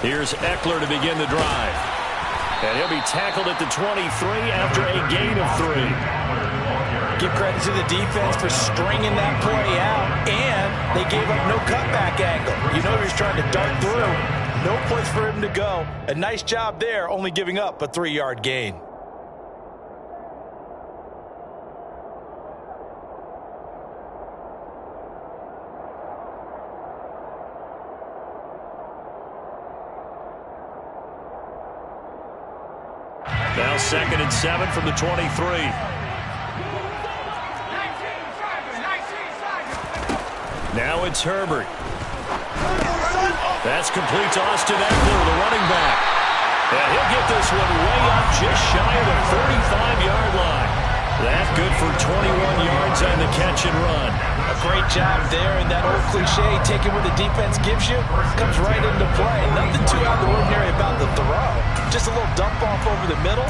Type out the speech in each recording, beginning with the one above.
Here's Eckler to begin the drive. And he'll be tackled at the 23 after a gain of 3. Give credit to the defense for stringing that play out, and they gave up no cutback angle. You know he was trying to dart through. No place for him to go. A nice job there, only giving up a 3-yard gain. Now 2nd and 7 from the 23. Now it's Herbert. That's complete to Austin Eckler, the running back. And he'll get this one way up just shy of the 35-yard line. That good for 21 yards on the catch and run. A great job there, and that old cliche, taking what the defense gives you, comes right into play. Nothing too out of the ordinary about the throw. Just a little dump off over the middle.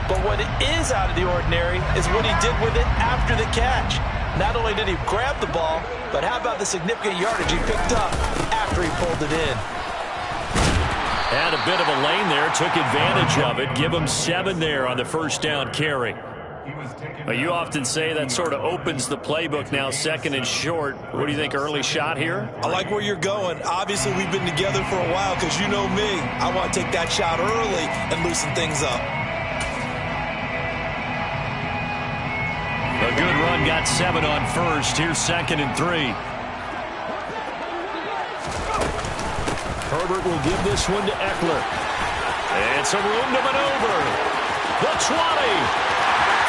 But what is out of the ordinary is what he did with it after the catch. Not only did he grab the ball, but how about the significant yardage he picked up after he pulled it in? Had a bit of a lane there, took advantage of it. Give him 7 there on the first down carry. But you often say that sort of opens the playbook now, 2nd and short. What do you think, early shot here? I like where you're going. Obviously, we've been together for a while because you know me. I want to take that shot early and loosen things up. A good run, got 7 on first. Here's 2nd and 3. Herbert will give this one to Eckler. It's a room to maneuver. The 20.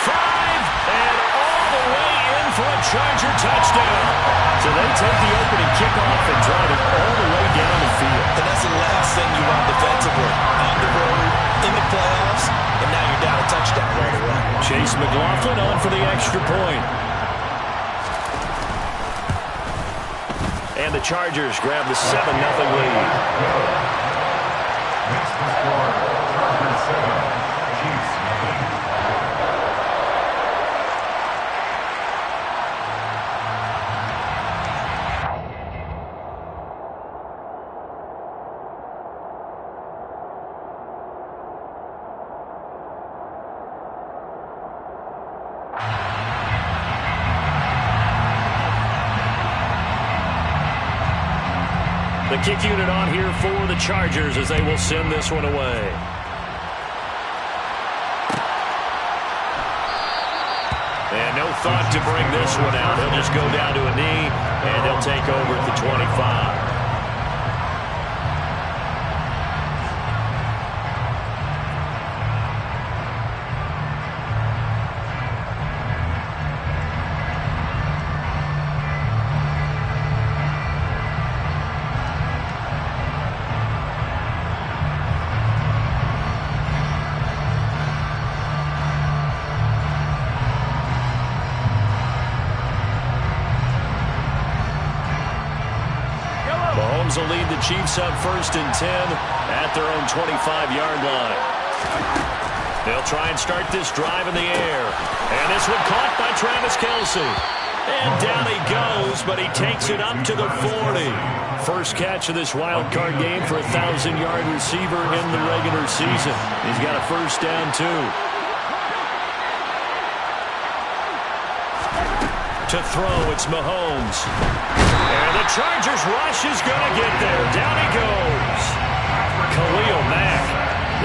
5, and all the way in for a Charger touchdown. So they take the opening kickoff and drive it all the way down the field. And that's the last thing you want defensively. On the road, in the playoffs, and now you're down a touchdown right away. Chase McLaughlin on for the extra point. And the Chargers grab the 7-0 lead. Next to score, Chargers 7, Chiefs 0. The kick unit on here for the Chargers as they will send this one away. And no thought to bring this one out. He'll just go down to a knee, and they'll take over at the 25. Mahomes will lead the Chiefs up 1st and 10 at their own 25-yard line. They'll try and start this drive in the air. And this one caught by Travis Kelce. And down he goes, but he takes it up to the 40. First catch of this wild card game for a 1,000-yard receiver in the regular season. He's got a first down, too. To throw, it's Mahomes. And the Chargers rush is going to get there. Down he goes. Khalil Mack,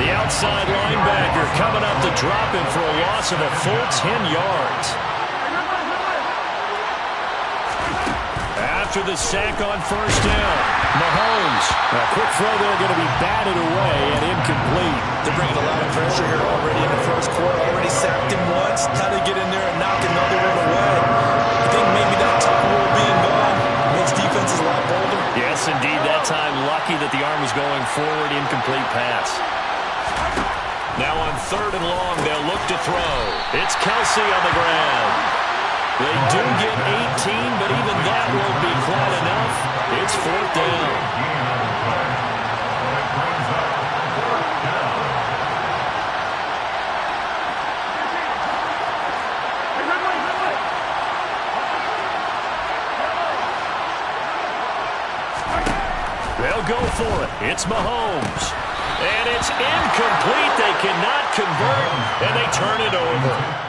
the outside linebacker, coming up to drop him for a loss of a full 10 yards. After the sack on first down, Mahomes. A quick throw there going to be batted away and incomplete. They're bringing a lot of pressure here already in the first quarter. Already sacked him once. How to get in there and knock another one away. I think maybe that tuck rule being gone makes defenses a lot bolder. Yes, indeed. That time, lucky that the arm was going forward. Incomplete pass. Now on 3rd and long, they'll look to throw. It's Kelce on the ground. They do get 18, but even that won't be quite enough. It's 4th down. They'll go for it It's Mahomes. And it's incomplete. They cannot convert, and they turn it over.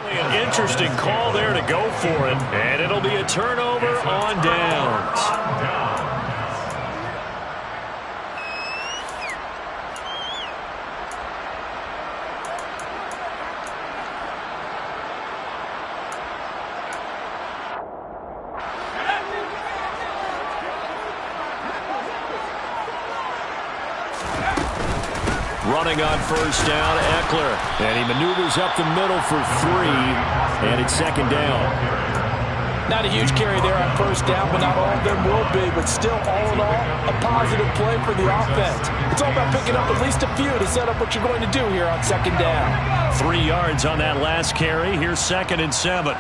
An interesting call there to go for it, and it'll be a turnover on downs. Running on first down, Eckler. And he maneuvers up the middle for 3, and it's second down. Not a huge carry there on first down, but not all of them will be. But still, all in all, a positive play for the offense. It's all about picking up at least a few to set up what you're going to do here on second down. 3 yards on that last carry. Here's 2nd and 7.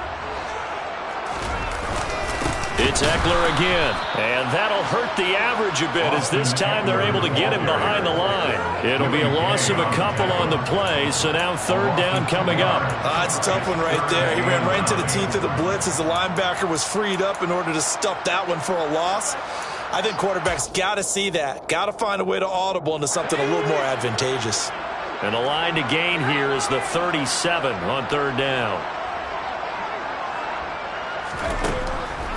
It's Eckler again, and that'll hurt the average a bit as this time they're able to get him behind the line. It'll be a loss of a couple on the play, so now third down coming up. It's a tough one right there. He ran right into the teeth of the blitz as the linebacker was freed up in order to stuff that one for a loss. I think quarterbacks got to see that. Got to find a way to audible into something a little more advantageous. And the line to gain here is the 37 on third down.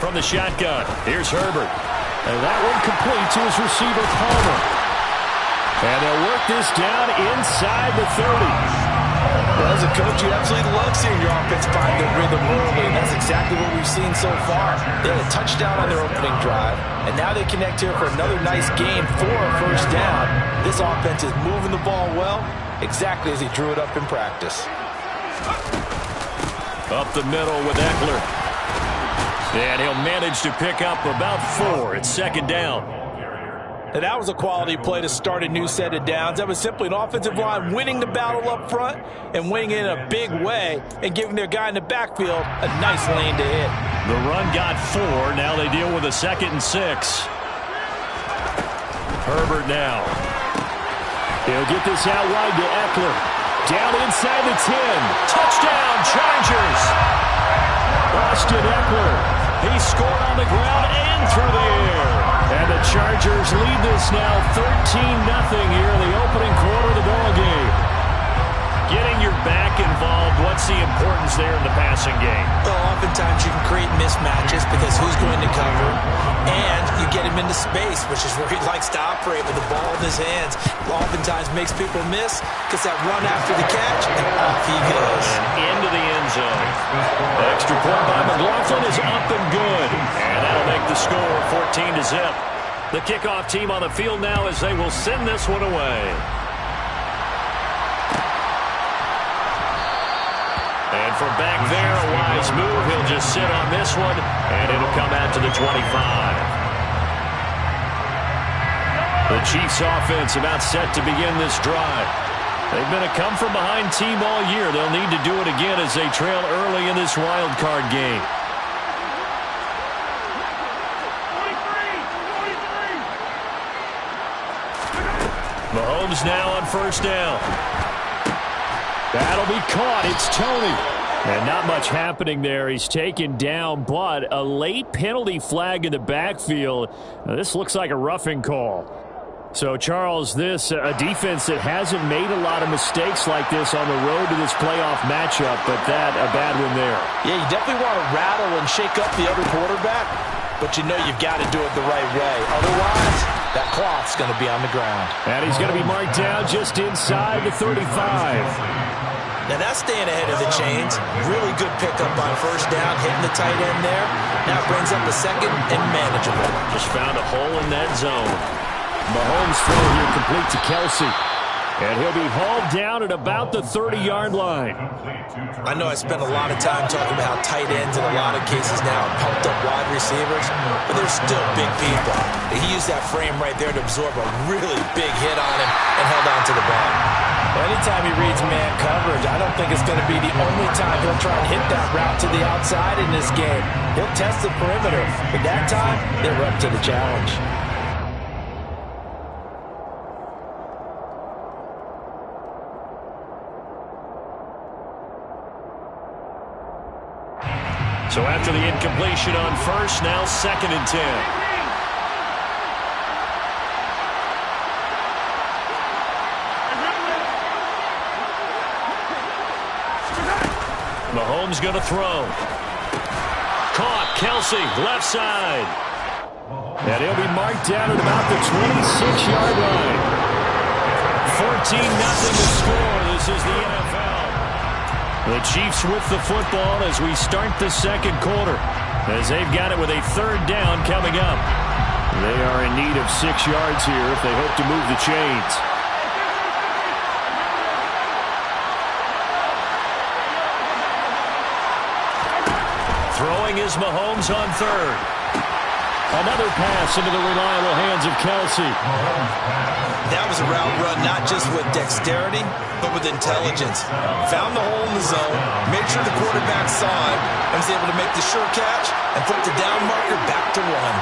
From the shotgun, here's Herbert. And that one complete to his receiver, Palmer. And they'll work this down inside the 30. Well, as a coach, you absolutely love seeing your offense find their rhythm early, and that's exactly what we've seen so far. They had a touchdown on their opening drive, and now they connect here for another nice gain for a first down. This offense is moving the ball well, exactly as he drew it up in practice. Up the middle with Eckler. And he'll manage to pick up about 4 at second down. And that was a quality play to start a new set of downs. That was simply an offensive line winning the battle up front and winning it in a big way and giving their guy in the backfield a nice lane to hit. The run got 4. Now they deal with a 2nd and 6. Herbert now. He'll get this out wide to Eckler. Down inside the 10. Touchdown, Chargers. Austin Eckler. He scored on the ground and through the air. And the Chargers lead this now 13-0 here in the opening quarter of the ball game. Getting your back involved, what's the importance there in the passing game? Well, oftentimes you can create mismatches because who's going to cover, and you get him into space, which is where he likes to operate with the ball in his hands. Oftentimes makes people miss, gets that run after the catch, and off he goes. And into the end zone. The extra point by McLaughlin is up and good. And that'll make the score 14-0. The kickoff team on the field now as they will send this one away. And from back there, a wise move. He'll just sit on this one, and it'll come out to the 25. The Chiefs offense about set to begin this drive. They've been a come-from-behind team all year. They'll need to do it again as they trail early in this wild card game. Mahomes now on first down. That'll be caught. It's Tony. And not much happening there. He's taken down, but a late penalty flag in the backfield. Now, this looks like a roughing call. So, Charles, this a defense that hasn't made a lot of mistakes like this on the road to this playoff matchup, but that a bad one there. Yeah, you definitely want to rattle and shake up the other quarterback, but you know you've got to do it the right way. Otherwise, that cloth's going to be on the ground. And he's going to be marked down just inside the 35. Now that's staying ahead of the chains. Really good pickup on first down, hitting the tight end there. Now brings up a second and manageable. Just found a hole in that zone. Mahomes throw here complete to Kelsey. And he'll be hauled down at about the 30-yard line. I know I spent a lot of time talking about how tight ends in a lot of cases now are pumped up wide receivers, but they're still big people. He used that frame right there to absorb a really big hit on him and held on to the ball. Anytime he reads man coverage, I don't think it's going to be the only time he'll try and hit that route to the outside in this game. He'll test the perimeter, but that time, they're up to the challenge. So after the incompletion on first, now 2nd and 10. Mahomes going to throw. Caught. Kelsey, left side. And he'll be marked down at about the 26-yard line. 14-0 to score. This is the NFL. The Chiefs with the football as we start the second quarter, as they've got it with a third down coming up. They are in need of 6 yards here if they hope to move the chains. Throwing is Mahomes on third. Another pass into the reliable hands of Kelsey. That was a route run not just with dexterity, but with intelligence. Found the hole in the zone, made sure the quarterback saw it, and was able to make the sure catch and put the down marker back to one.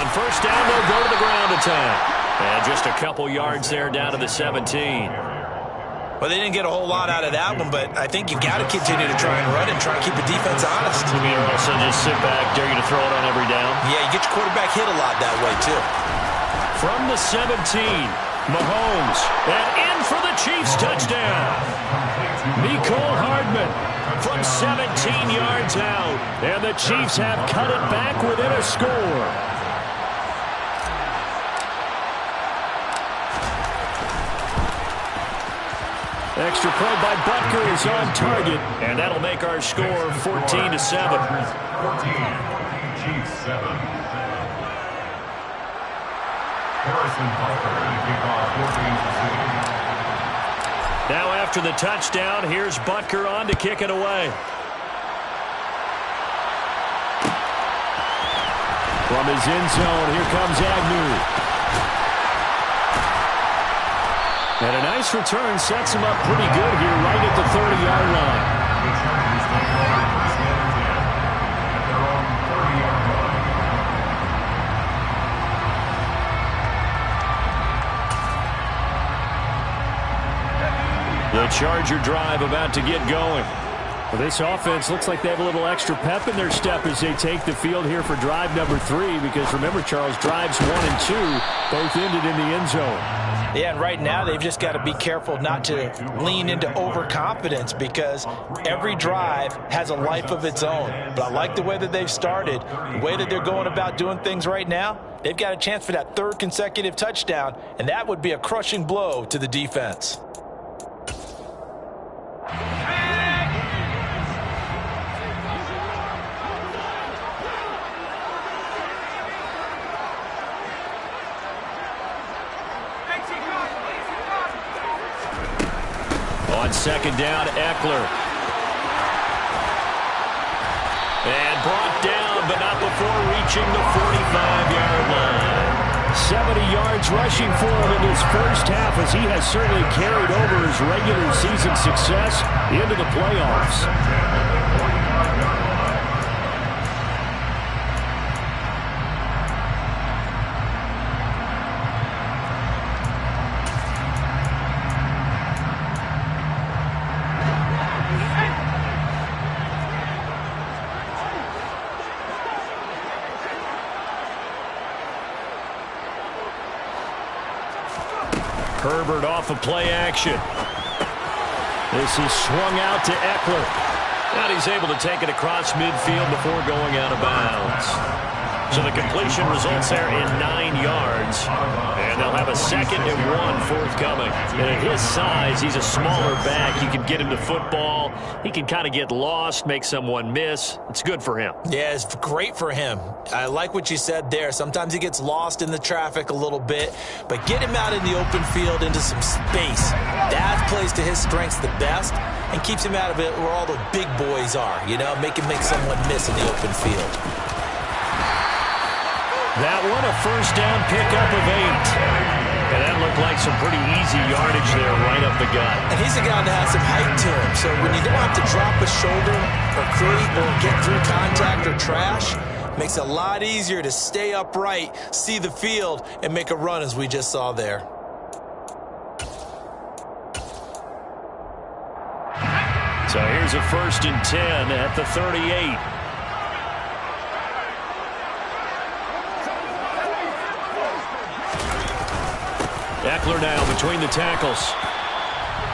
On first down, they'll go to the ground attack. And just a couple yards there down to the 17. Well, they didn't get a whole lot out of that one, but I think you've got to continue to try and run and try and keep the defense honest. You mean also just sit back, dare you to throw it on every down? Yeah, you get your quarterback hit a lot that way, too. From the 17, Mahomes, and in for the Chiefs touchdown. Mecole Hardman from 17 yards out, and the Chiefs have cut it back within a score. Extra point by Butker is on target, and that'll make our score 14-7. 14, Chiefs 7. Harrison Butker to kick off 14-6. Now after the touchdown, here's Butker on to kick it away. From his end zone, here comes Agnew. And a nice return sets him up pretty good here right at the 30-yard line. The Charger drive about to get going. Well, this offense looks like they have a little extra pep in their step as they take the field here for drive number 3, because remember, Charles, drives 1 and 2 both ended in the end zone. Yeah, and right now they've just got to be careful not to lean into overconfidence, because every drive has a life of its own. But I like the way that they've started, the way that they're going about doing things right now. They've got a chance for that 3rd consecutive touchdown, and that would be a crushing blow to the defense. On second down, Eckler. And brought down, but not before reaching the 45-yard line. 70 yards rushing for him in his first half, as he has certainly carried over his regular season success into the playoffs. Herbert off of play action. This is swung out to Eckler. And he's able to take it across midfield before going out of bounds. So the completion results there in 9 yards. And they'll have a 2nd and 1 forthcoming. And at his size, he's a smaller back. You can get him to football. He can kind of get lost, make someone miss. It's good for him. Yeah, it's great for him. I like what you said there. Sometimes he gets lost in the traffic a little bit, but get him out in the open field into some space. That plays to his strengths the best and keeps him out of it where all the big boys are, you know, make him make someone miss in the open field. That one, a first down pickup of 8. And that looked like some pretty easy yardage there right up the gut. And he's a guy that has some height to him, so when you don't have to drop a shoulder or creep or get through contact or trash, makes it a lot easier to stay upright, see the field, and make a run as we just saw there. So here's a 1st and 10 at the 38. Eckler now between the tackles.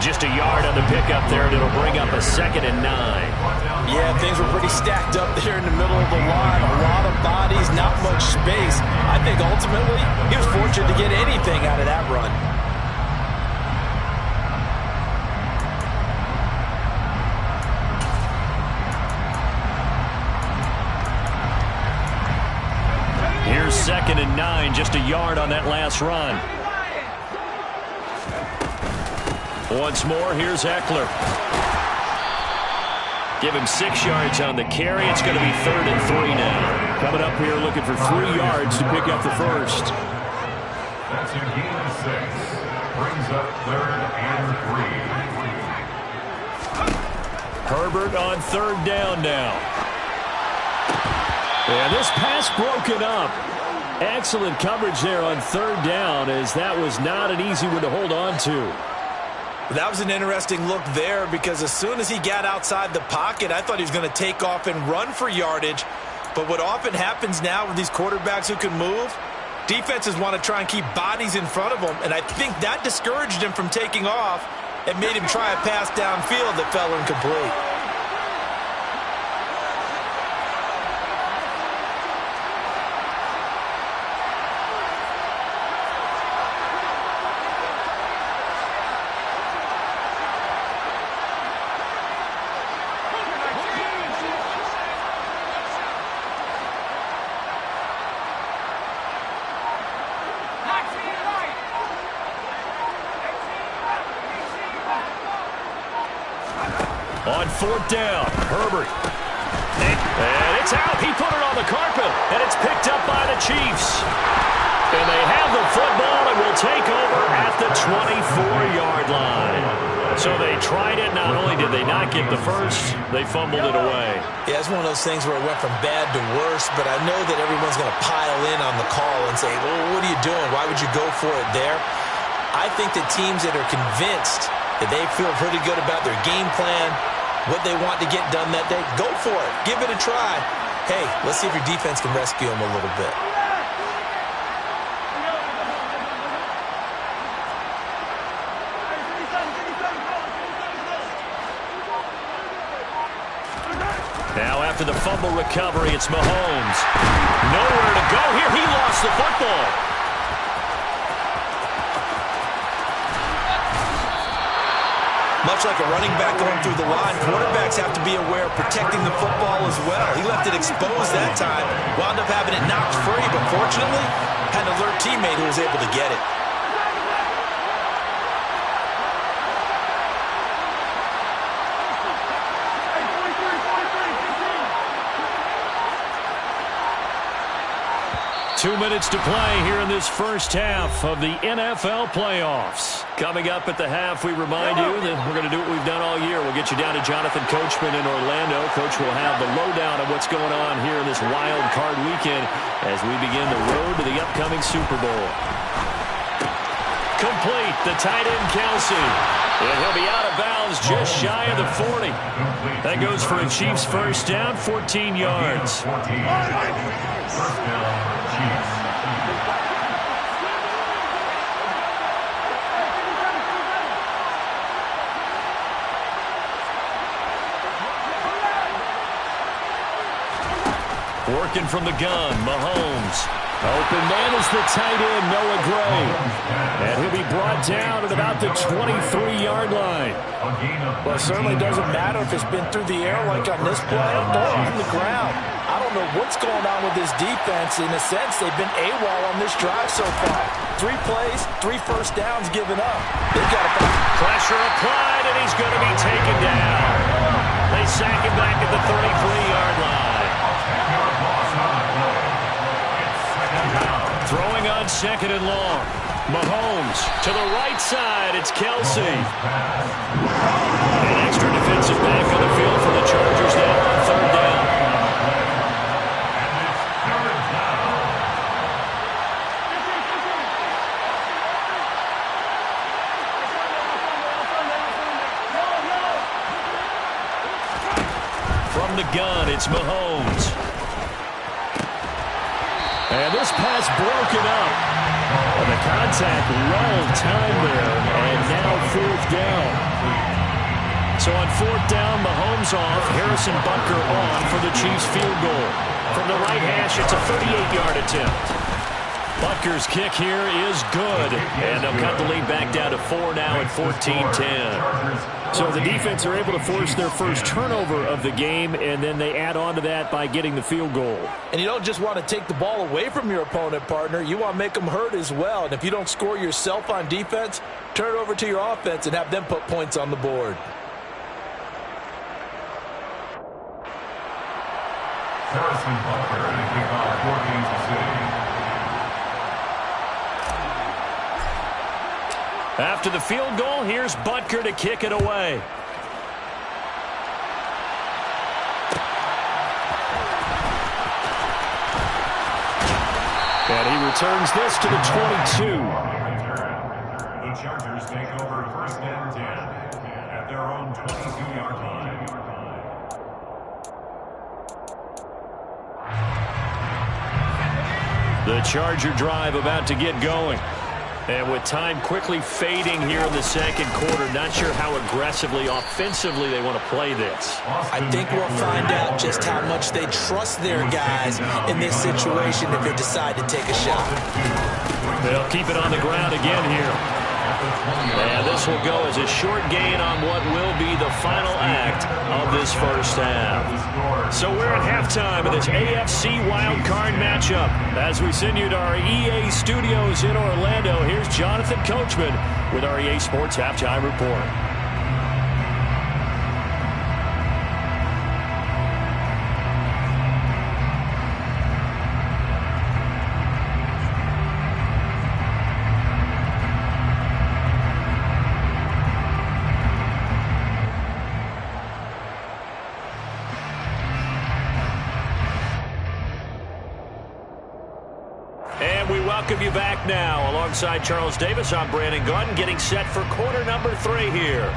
Just a yard on the pickup there, and it'll bring up a 2nd and 9. Yeah, things were pretty stacked up there in the middle of the line. A lot of bodies, not much space. I think ultimately he was fortunate to get anything out of that run. Here's 2nd and 9, just a yard on that last run. Once more, here's Eckler. Give him 6 yards on the carry. It's going to be 3rd and 3 now. Coming up here looking for 3 yards to pick up the first. That's a gain of 6. Brings up 3rd and 3. Herbert on 3rd down now. And this pass broken up. Excellent coverage there on 3rd down, as that was not an easy one to hold on to. That was an interesting look there, because as soon as he got outside the pocket, I thought he was going to take off and run for yardage. But what often happens now with these quarterbacks who can move, defenses want to try and keep bodies in front of them, and I think that discouraged him from taking off and made him try a pass downfield that fell incomplete. On 4th down, Herbert. And it's out. He put it on the carpet, and it's picked up by the Chiefs. And they have the football and will take over at the 24-yard line. So they tried it. Not only did they not get the first, they fumbled it away. Yeah, it's one of those things where it went from bad to worse, but I know that everyone's going to pile in on the call and say, well, what are you doing? Why would you go for it there? I think that teams that are convinced that they feel pretty good about their game plan, what they want to get done that day, go for it. Give it a try. Hey, let's see if your defense can rescue them a little bit. Now after the fumble recovery, it's Mahomes. Nowhere to go here. He lost the football. Much like a running back going through the line, quarterbacks have to be aware of protecting the football as well. He left it exposed that time, wound up having it knocked free, but fortunately, had an alert teammate who was able to get it. Two minutes to play here in this first half of the NFL playoffs. Coming up at the half, we remind you that we're going to do what we've done all year. We'll get you down to Jonathan Coachman in Orlando. Coach will have the lowdown of what's going on here in this wild card weekend as we begin the road to the upcoming Super Bowl. Complete, the tight end Kelsey. And he'll be out of bounds just shy of the 40. That goes for a Chiefs first down, 14 yards. First down, Chiefs. Working from the gun, Mahomes. Open man is the tight end, Noah Gray. And he'll be brought down at about the 23-yard line. Well, it certainly doesn't matter if it's been through the air like on this play or on the ground. I don't know what's going on with this defense. In a sense, they've been AWOL on this drive so far. 3 plays, 3 first downs given up. They've got to pressure applied, and he's going to be taken down. They sack him back at the 33-yard line. Throwing on 2nd and long. Mahomes to the right side. It's Kelsey. An extra defensive back on the field for the Chargers now on 3rd down. From the gun, it's Mahomes. And this pass broken up. And the contact well timed there. And now 4th down. So on 4th down, Mahomes off. Harrison Butker on for the Chiefs field goal. From the right hash, it's a 38-yard attempt. Butker's kick here is good. And they'll cut the lead back down to 4 now at 14-10. So the defense are able to force their first turnover of the game, and then they add on to that by getting the field goal. And you don't just want to take the ball away from your opponent, partner. You want to make them hurt as well. And if you don't score yourself on defense, turn it over to your offense and have them put points on the board. Harrison Butker to kick off for Kansas City. After the field goal, here's Butker to kick it away. And he returns this to the 22. The Chargers take over 1st and 10 at their own 22-yard line. The Charger drive about to get going. And with time quickly fading here in the second quarter, not sure how aggressively, offensively they want to play this. I think we'll find out just how much they trust their guys in this situation if they decide to take a shot. They'll keep it on the ground again here. And this will go as a short gain on what will be the final act of this first half. So we're at halftime of this AFC wildcard matchup. As we send you to our EA studios in Orlando, here's Jonathan Coachman with our EA Sports Halftime Report. Welcome you back now. Alongside Charles Davis, I'm Brandon Gaudin, getting set for quarter number 3 here.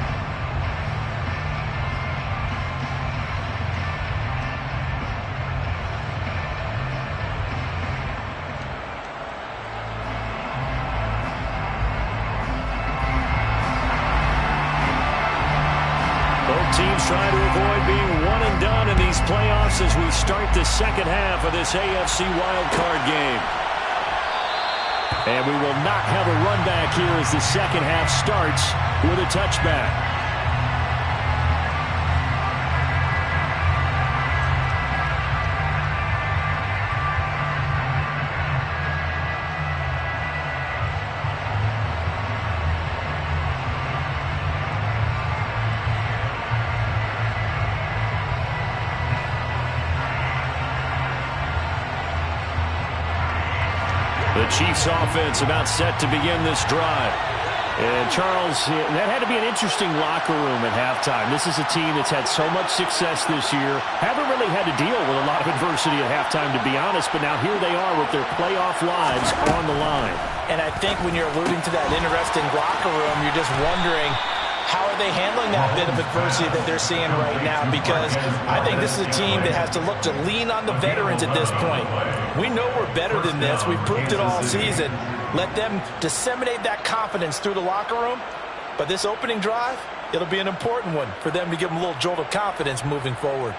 Both teams trying to avoid being one and done in these playoffs as we start the second half of this AFC wildcard game. And we will not have a run back here as the second half starts with a touchback. The Chiefs offense about set to begin this drive. And Charles, that had to be an interesting locker room at halftime. This is a team that's had so much success this year. Haven't really had to deal with a lot of adversity at halftime, to be honest. But now here they are with their playoff lives on the line. And I think when you're alluding to that interesting locker room, you're just wondering, how are they handling that bit of adversity that they're seeing right now? Because I think this is a team that has to look to lean on the veterans at this point. We know we're better than this. We've proved it all season. Let them disseminate that confidence through the locker room. But this opening drive, it'll be an important one for them to give them a little jolt of confidence moving forward.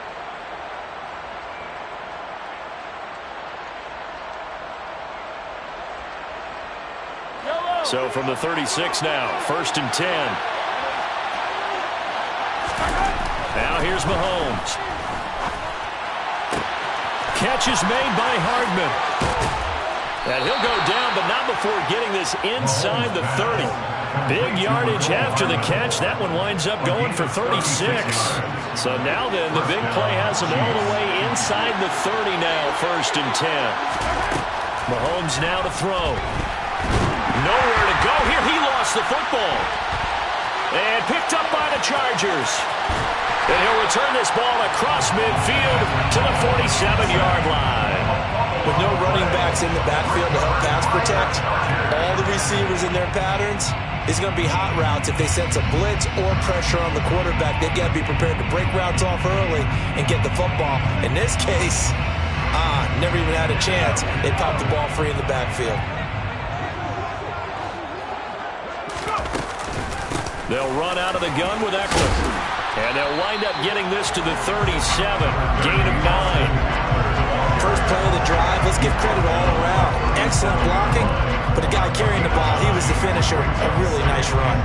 So from the 36 now, 1st and 10. Now here's Mahomes. Catch is made by Hardman. And he'll go down, but not before getting this inside the 30. Big yardage after the catch. That one winds up going for 36. So now then, the big play has him all the way inside the 30 now, 1st and 10. Mahomes now to throw. Nowhere to go here. He lost the football. And picked up by the Chargers. And he'll return this ball across midfield to the 47-yard line. With no running backs in the backfield to help pass protect, all the receivers in their patterns, it's going to be hot routes. If they sense a blitz or pressure on the quarterback, they got to be prepared to break routes off early and get the football. In this case, never even had a chance. They popped the ball free in the backfield. They'll run out of the gun with Eckler. And they'll wind up getting this to the 37. Gain of 9. First play of the drive, let's give credit all around. Excellent blocking, but the guy carrying the ball, he was the finisher. A really nice run.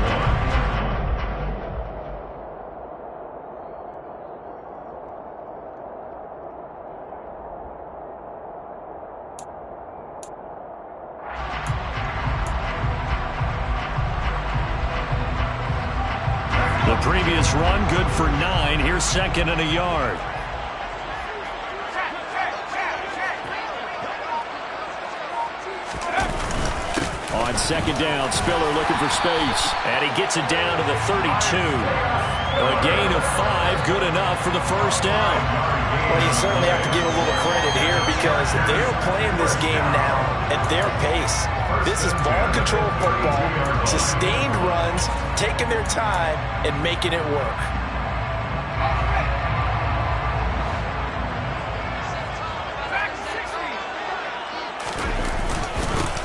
The previous run, good for 9. Here's 2nd and a yard. on second down. Spiller looking for space. And he gets it down to the 32. A gain of 5, good enough for the first down. Well, you certainly have to give a little credit here because they're playing this game now at their pace. This is ball control football, sustained runs, taking their time, and making it work.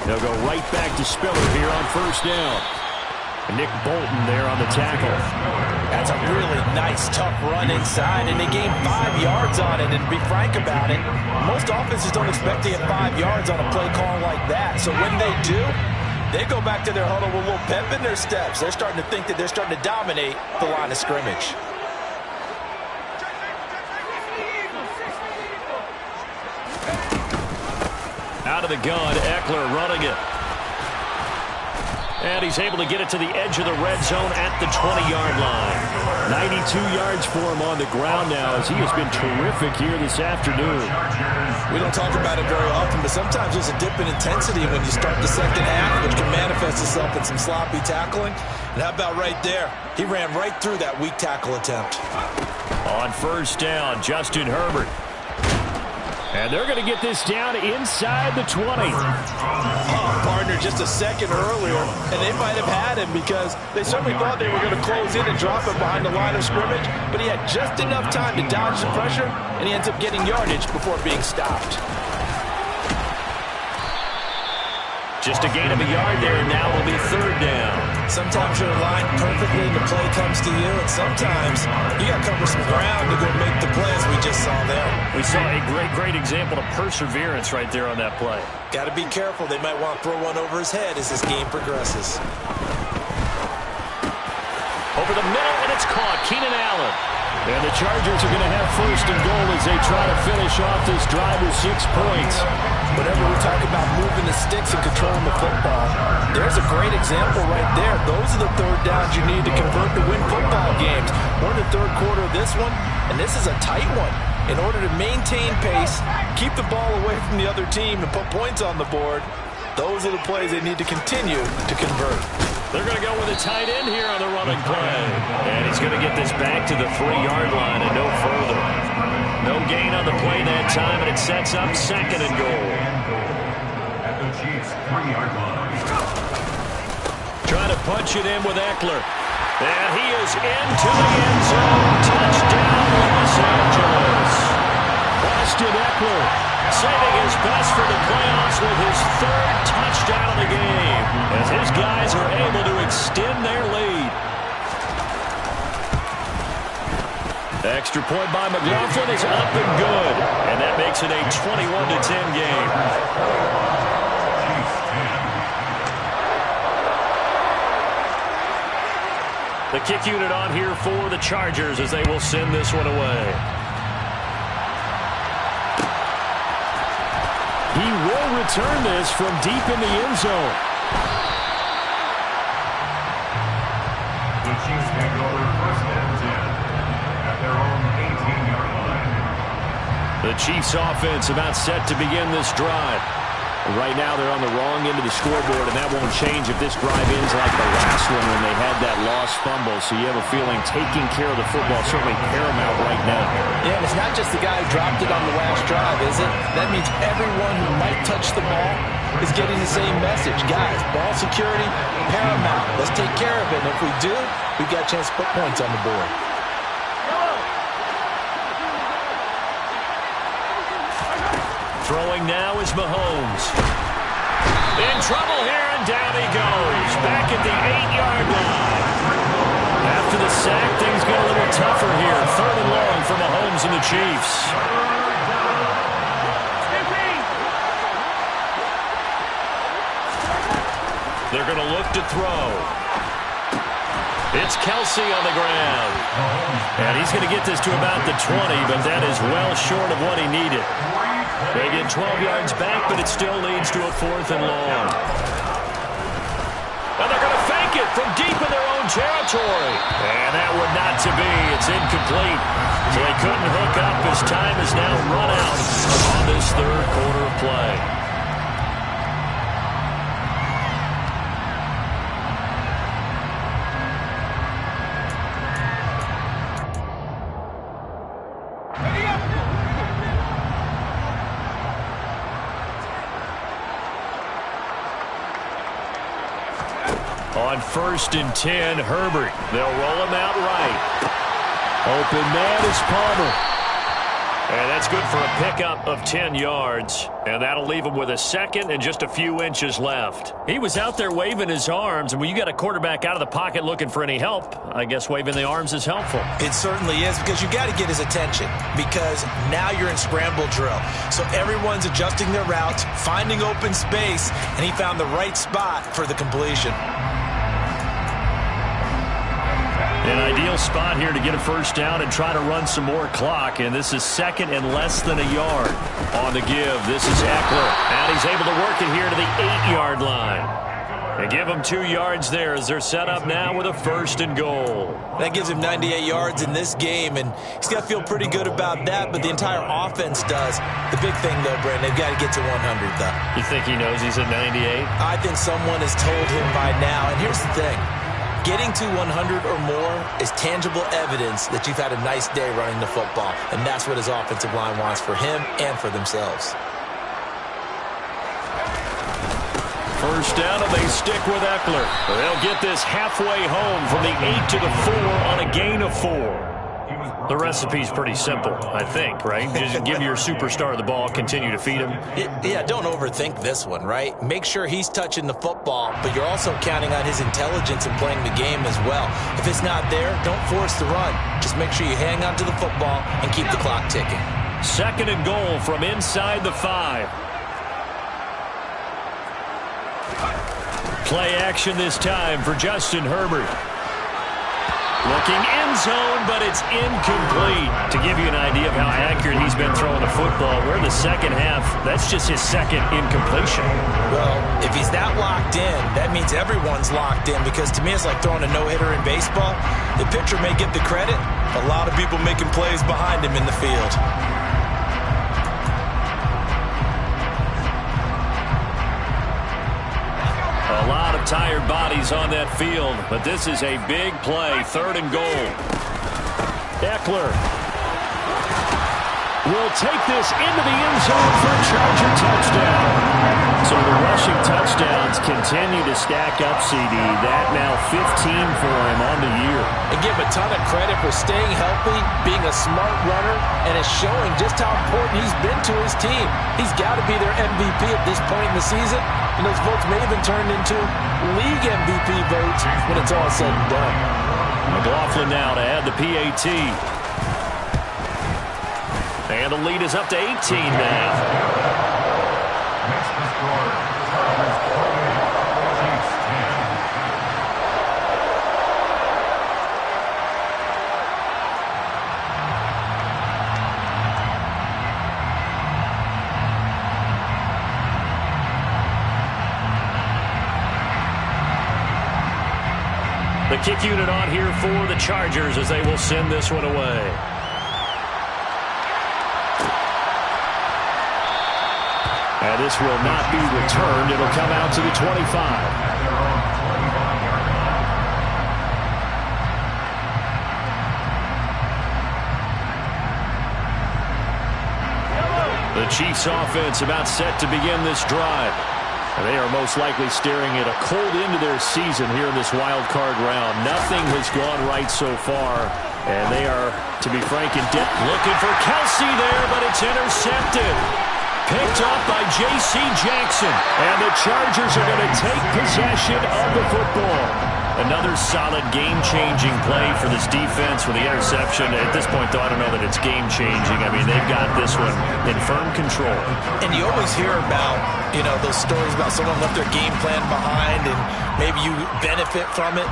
They'll go right back to Spiller here on first down. Nick Bolton there on the tackle. That's a really nice, tough run inside, and they gained 5 yards on it. And to be frank about it, most offenses don't expect to get 5 yards on a play call like that. So when they do, they go back to their huddle with a little pep in their steps. They're starting to think that they're starting to dominate the line of scrimmage. Out of the gun, Eckler running it. And he's able to get it to the edge of the red zone at the 20-yard line. 92 yards for him on the ground now as he has been terrific here this afternoon. We don't talk about it very often, but sometimes there's a dip in intensity when you start the second half, which can manifest itself in some sloppy tackling. And how about right there? He ran right through that weak tackle attempt. On first down, Justin Herbert. And they're going to get this down inside the 20. Partner just a second earlier, and they might have had him because they certainly thought they were going to close in and drop him behind the line of scrimmage, but he had just enough time to dodge the pressure, and he ends up getting yardage before being stopped. Just a gain of a yard there, and now will be third down. Sometimes you're aligned perfectly and the play comes to you, and sometimes you got to cover some ground to go make the play, as we just saw there. We saw a great example of perseverance right there on that play. Got to be careful. They might want to throw one over his head as this game progresses. Over the middle, and it's caught. Keenan Allen. And the Chargers are going to have first and goal as they try to finish off this drive with 6 points. Whenever we talk about moving the sticks and controlling the football, there's a great example right there. Those are the third downs you need to convert to win football games. We're in the third quarter of this one, and this is a tight one. In order to maintain pace, keep the ball away from the other team, and put points on the board, those are the plays they need to continue to convert. They're going to go with a tight end here on the running play. And he's going to get this back to the 3-yard line and no further. No gain on the play that time, and it sets up second and goal. At the Chiefs' 3-yard line. Trying to punch it in with Eckler. And he is into the end zone. Touchdown, Los Angeles. Austin Eckler saving his best for the playoffs with his 3rd touchdown of the game, as his guys are able to extend their lead. The extra point by McLaughlin is up and good, and that makes it a 21-10 game. The kick unit on here for the Chargers as they will send this one away. He will return this from deep in the end zone. The Chiefs take over first and 10 at their own 18-yard line. The Chiefs offense about set to begin this drive. Right now they're on the wrong end of the scoreboard, and that won't change if this drive ends like the last one when they had that lost fumble. So you have a feeling taking care of the football is certainly paramount right now. Yeah, and it's not just the guy who dropped it on the last drive, is it? That means everyone who might touch the ball is getting the same message. Guys, ball security, paramount. Let's take care of it. And if we do, we've got a chance to put points on the board. Throwing now is Mahomes. In trouble here, and down he goes. Back at the 8-yard line. After the sack, things get a little tougher here. 3rd and long for Mahomes and the Chiefs. They're going to look to throw. It's Kelsey on the ground. And he's going to get this to about the 20, but that is well short of what he needed. They get 12 yards back, but it still leads to a 4th and long. And they're going to fake it from deep in their own territory. And that would not to be. It's incomplete. So they couldn't hook up as time is now run out on this 3rd quarter of play. On 1st and 10, Herbert. They'll roll him out right. Open man is Palmer. And that's good for a pickup of 10 yards. And that'll leave him with a second and just a few inches left. He was out there waving his arms, and when you got a quarterback out of the pocket looking for any help, I guess waving the arms is helpful. It certainly is, because you got to get his attention, because now you're in scramble drill. So everyone's adjusting their routes, finding open space, and he found the right spot for the completion. An ideal spot here to get a first down and try to run some more clock. And this is second and less than a yard. On the give, this is Eckler. And he's able to work it here to the 8-yard line. They give him 2 yards there as they're set up now with a 1st and goal. That gives him 98 yards in this game, and he's got to feel pretty good about that, but the entire offense does. The big thing, though, Brandon, they've got to get to 100, though. You think he knows he's at 98? I think someone has told him by now, and here's the thing. Getting to 100 or more is tangible evidence that you've had a nice day running the football, and that's what his offensive line wants for him and for themselves. First down, and they stick with Eckler. They'll get this halfway home from the 8 to the 4 on a gain of 4. The recipe's pretty simple, I think, right? Just give your superstar the ball, continue to feed him. Yeah, don't overthink this one, right? Make sure he's touching the football, but you're also counting on his intelligence in playing the game as well. If it's not there, don't force the run. Just make sure you hang on to the football and keep the clock ticking. 2nd and goal from inside the 5. Play action this time for Justin Herbert. Looking end zone, but it's incomplete. To give you an idea of how accurate he's been throwing the football, we're in the second half. That's just his second incompletion. Well, if he's that locked in, that means everyone's locked in, because to me it's like throwing a no-hitter in baseball. The pitcher may get the credit, a lot of people making plays behind him in the field. A lot of tired bodies on that field, but this is a big play. 3rd and goal. Eckler will take this into the end zone for a Charger touchdown. So the rushing touchdowns continue to stack up, CD. That now 15 for him on the year. And give him a ton of credit for staying healthy, being a smart runner, and it's showing just how important he's been to his team. He's got to be their MVP at this point in the season. And those votes may even turn into league MVP votes when it's all said and done. McLaughlin now to add the PAT. And the lead is up to 18 now. Next to score, Chargers 28, Chiefs 10. The kick unit on here for the Chargers as they will send this one away. And this will not be returned. It'll come out to the 25. The Chiefs offense about set to begin this drive. And they are most likely staring at a cold end to their season here in this wild card round. Nothing has gone right so far. And they are, to be frank, in debt. Looking for Kelsey there, but it's intercepted. Picked up by J.C. Jackson. And the Chargers are going to take possession of the football. Another solid game-changing play for this defense with the interception. At this point, though, I don't know that it's game-changing. I mean, they've got this one in firm control. And you always hear about, those stories about someone left their game plan behind and maybe you benefit from it.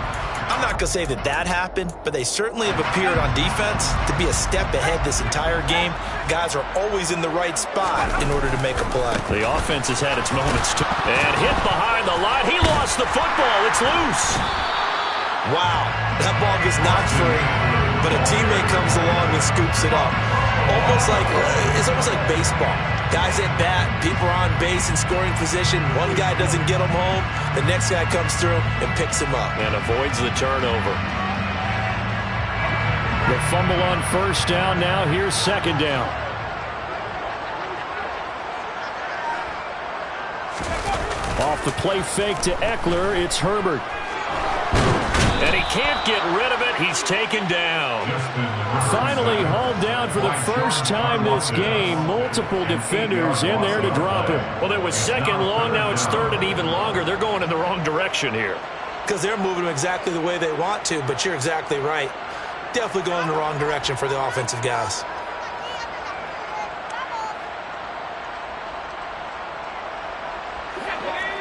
I'm not going to say that happened, but they certainly have appeared on defense to be a step ahead this entire game. Guys are always in the right spot in order to make a play. The offense has had its moments, too. And hit behind the line. He lost the football. It's loose. Wow, that ball gets knocked free, but a teammate comes along and scoops it up. It's almost like baseball. Guys at bat, people are on base in scoring position. One guy doesn't get him home. The next guy comes through and picks him up. And avoids the turnover. The fumble on first down. Now here's second down. Off the play fake to Eckler, it's Herbert. And he can't get rid of it. He's taken down. Finally hauled down for the first time this game. Multiple defenders in there to drop him. Well, it was second long. Now it's third and even longer. They're going in the wrong direction here. Because they're moving exactly the way they want to, but you're exactly right. Definitely going in the wrong direction for the offensive guys.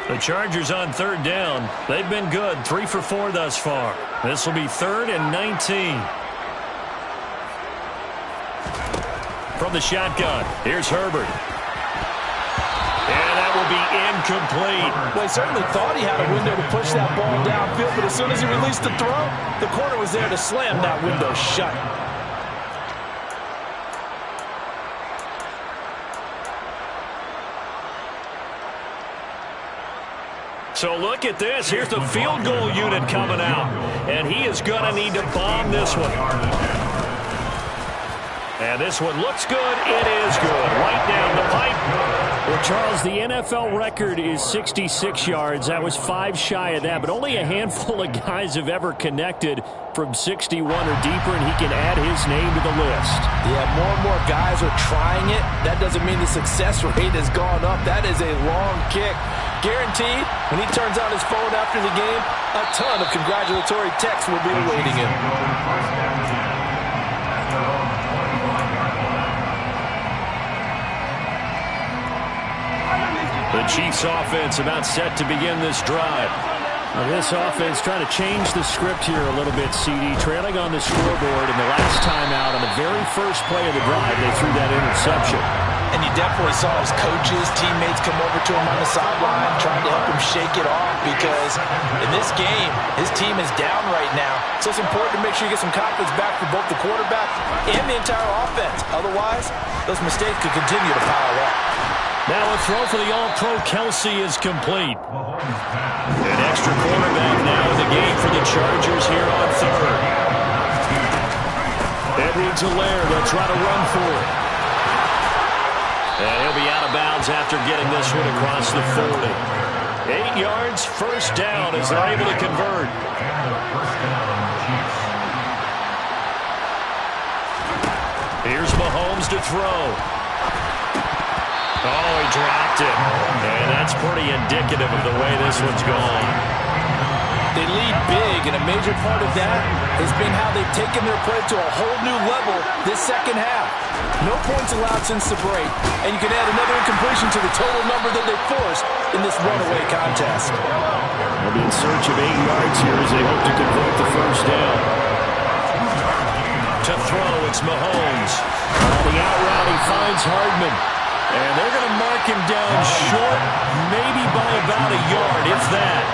The Chargers on third down. They've been good. 3 for 4 thus far. This will be 3rd and 19. From the shotgun, here's Herbert. And that will be incomplete. Well, he certainly thought he had a window to push that ball downfield, but as soon as he released the throw, the corner was there to slam that window shut. So look at this. Here's the field goal unit coming out. And he is going to need to bomb this one. And this one looks good. It is good. Right down the pipe. Well, Charles, the NFL record is 66 yards. That was 5 shy of that, but only a handful of guys have ever connected from 61 or deeper, and he can add his name to the list. Yeah, more and more guys are trying it. That doesn't mean the success rate has gone up. That is a long kick. Guaranteed, when he turns on his phone after the game, a ton of congratulatory texts will be awaiting him. The Chiefs offense about set to begin this drive. Now this offense trying to change the script here a little bit, CD. Trailing on the scoreboard, and the last time out on the very first play of the drive, they threw that interception. And you definitely saw his coaches, teammates come over to him on the sideline, trying to help him shake it off, because in this game, his team is down right now. So it's important to make sure you get some confidence back for both the quarterback and the entire offense. Otherwise, those mistakes could continue to pile up. Now a throw for the All-Pro Kelsey is complete. An extra quarterback now in the game for the Chargers here on third. Edwards-Helaire, they'll try to run for it. And he'll be out of bounds after getting this one across the 40. 8 yards, first down as they're able to convert. Here's Mahomes to throw. Oh, he dropped it. And that's pretty indicative of the way this one's gone. They lead big, and a major part of that has been how they've taken their play to a whole new level this second half. No points allowed since the break, and you can add another incompletion to the total number that they forced in this runaway contest. They'll be in search of 8 yards here as they hope to convert the first down. To throw, it's Mahomes. On the out route, he finds Hardman. And they're going to mark him down short, maybe by about a yard, if that.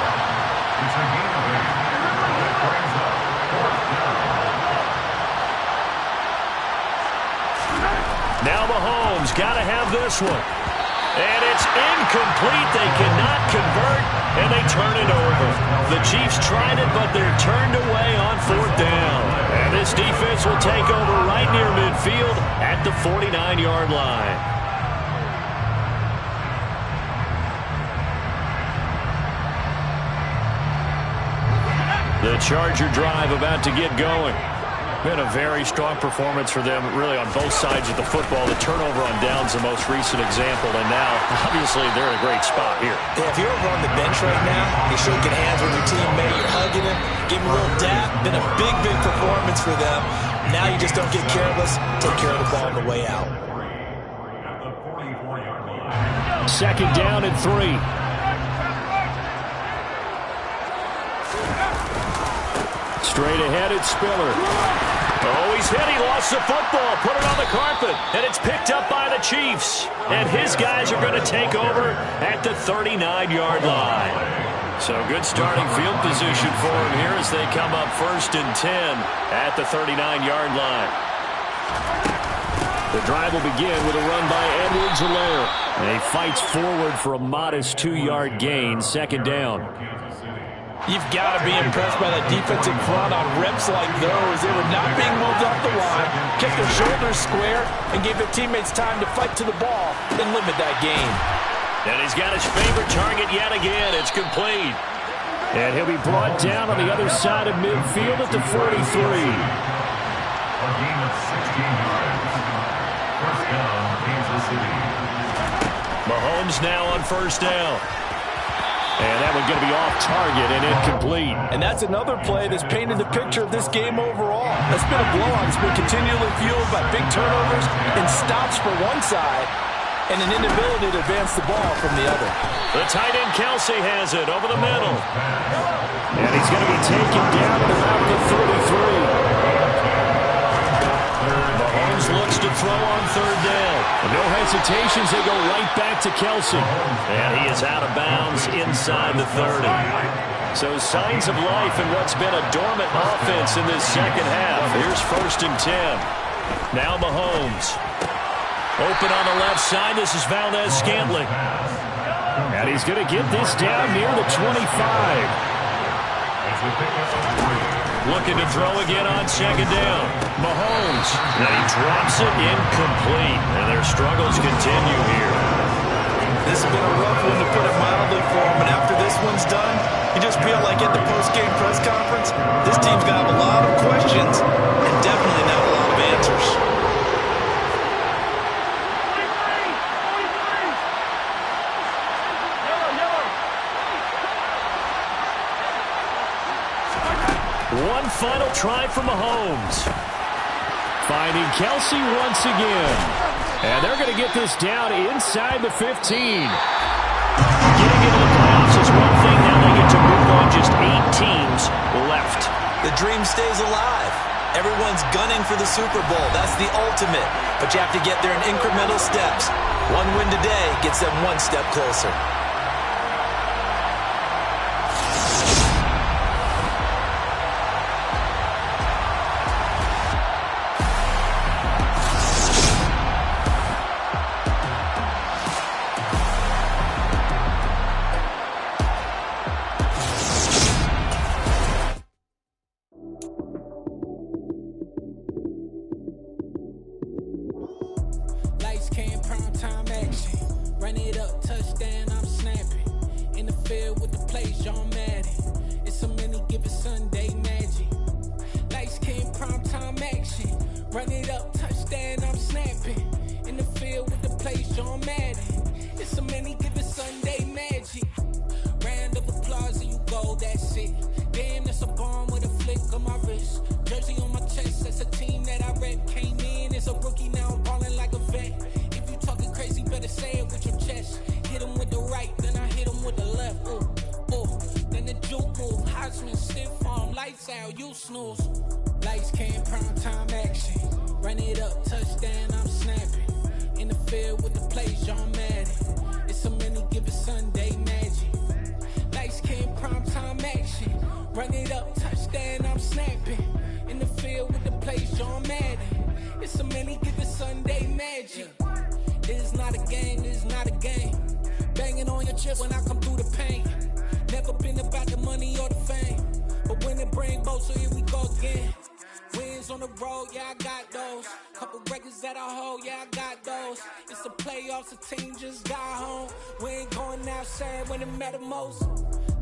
Now Mahomes got to have this one. And it's incomplete. They cannot convert, and they turn it over. The Chiefs tried it, but they're turned away on fourth down. And this defense will take over right near midfield at the 49-yard line. The Charger drive about to get going. Been a very strong performance for them, really, on both sides of the football. The turnover on downs the most recent example, and now, obviously, they're in a great spot here. Yeah, if you're over on the bench right now, you're shaking hands with your teammate, you're hugging him, giving him a little dap. Been a big, big performance for them. Now you just don't get careless. Take care of the ball on the way out. Second down and 3. Straight ahead, it's Spiller. Oh, he's hit. He lost the football. Put it on the carpet. And it's picked up by the Chiefs. And his guys are going to take over at the 39-yard line. So good starting field position for him here as they come up 1st and 10 at the 39-yard line. The drive will begin with a run by Edwards-Helaire. And he fights forward for a modest 2-yard gain. Second down. You've got to be impressed by that defensive front on reps like those. They were not being moved off the line, kept their shoulders square, and gave their teammates time to fight to the ball and limit that gain. And he's got his favorite target yet again. It's complete. And he'll be brought down on the other side of midfield at the 43. A gain of 16 yards. First down, Kansas City. Mahomes now on first down. And that one's going to be off target and incomplete. And that's another play that's painted the picture of this game overall. It's been a blowout. It's been continually fueled by big turnovers and stops for one side and an inability to advance the ball from the other. The tight end Kelsey has it over the middle. And he's going to be taken down at about the 33. Mahomes looks to throw on third down. No hesitations, they go right back to Kelsey. And he is out of bounds inside the 30. So signs of life in what's been a dormant offense in this second half. Here's first and 10. Now Mahomes. Open on the left side. This is Valdez-Scantling. And he's going to get this down near the 25. Looking to throw again on second down. Mahomes. And he drops it incomplete. And their struggles continue here. This has been a rough one, to put it mildly, for him. And after this one's done, you just feel like at the post-game press conference, this team's got a lot of questions and definitely not a lot of answers. One final try for Mahomes. Finding Kelsey once again. And they're going to get this down inside the 15. Getting into the playoffs is one thing. Now they get to move on. Just 8 teams left. The dream stays alive. Everyone's gunning for the Super Bowl. That's the ultimate. But you have to get there in incremental steps. One win today gets them one step closer.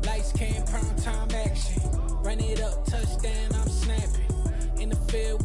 Lights, cam, prime time action. Run it up, touchdown, I'm snapping. In the field with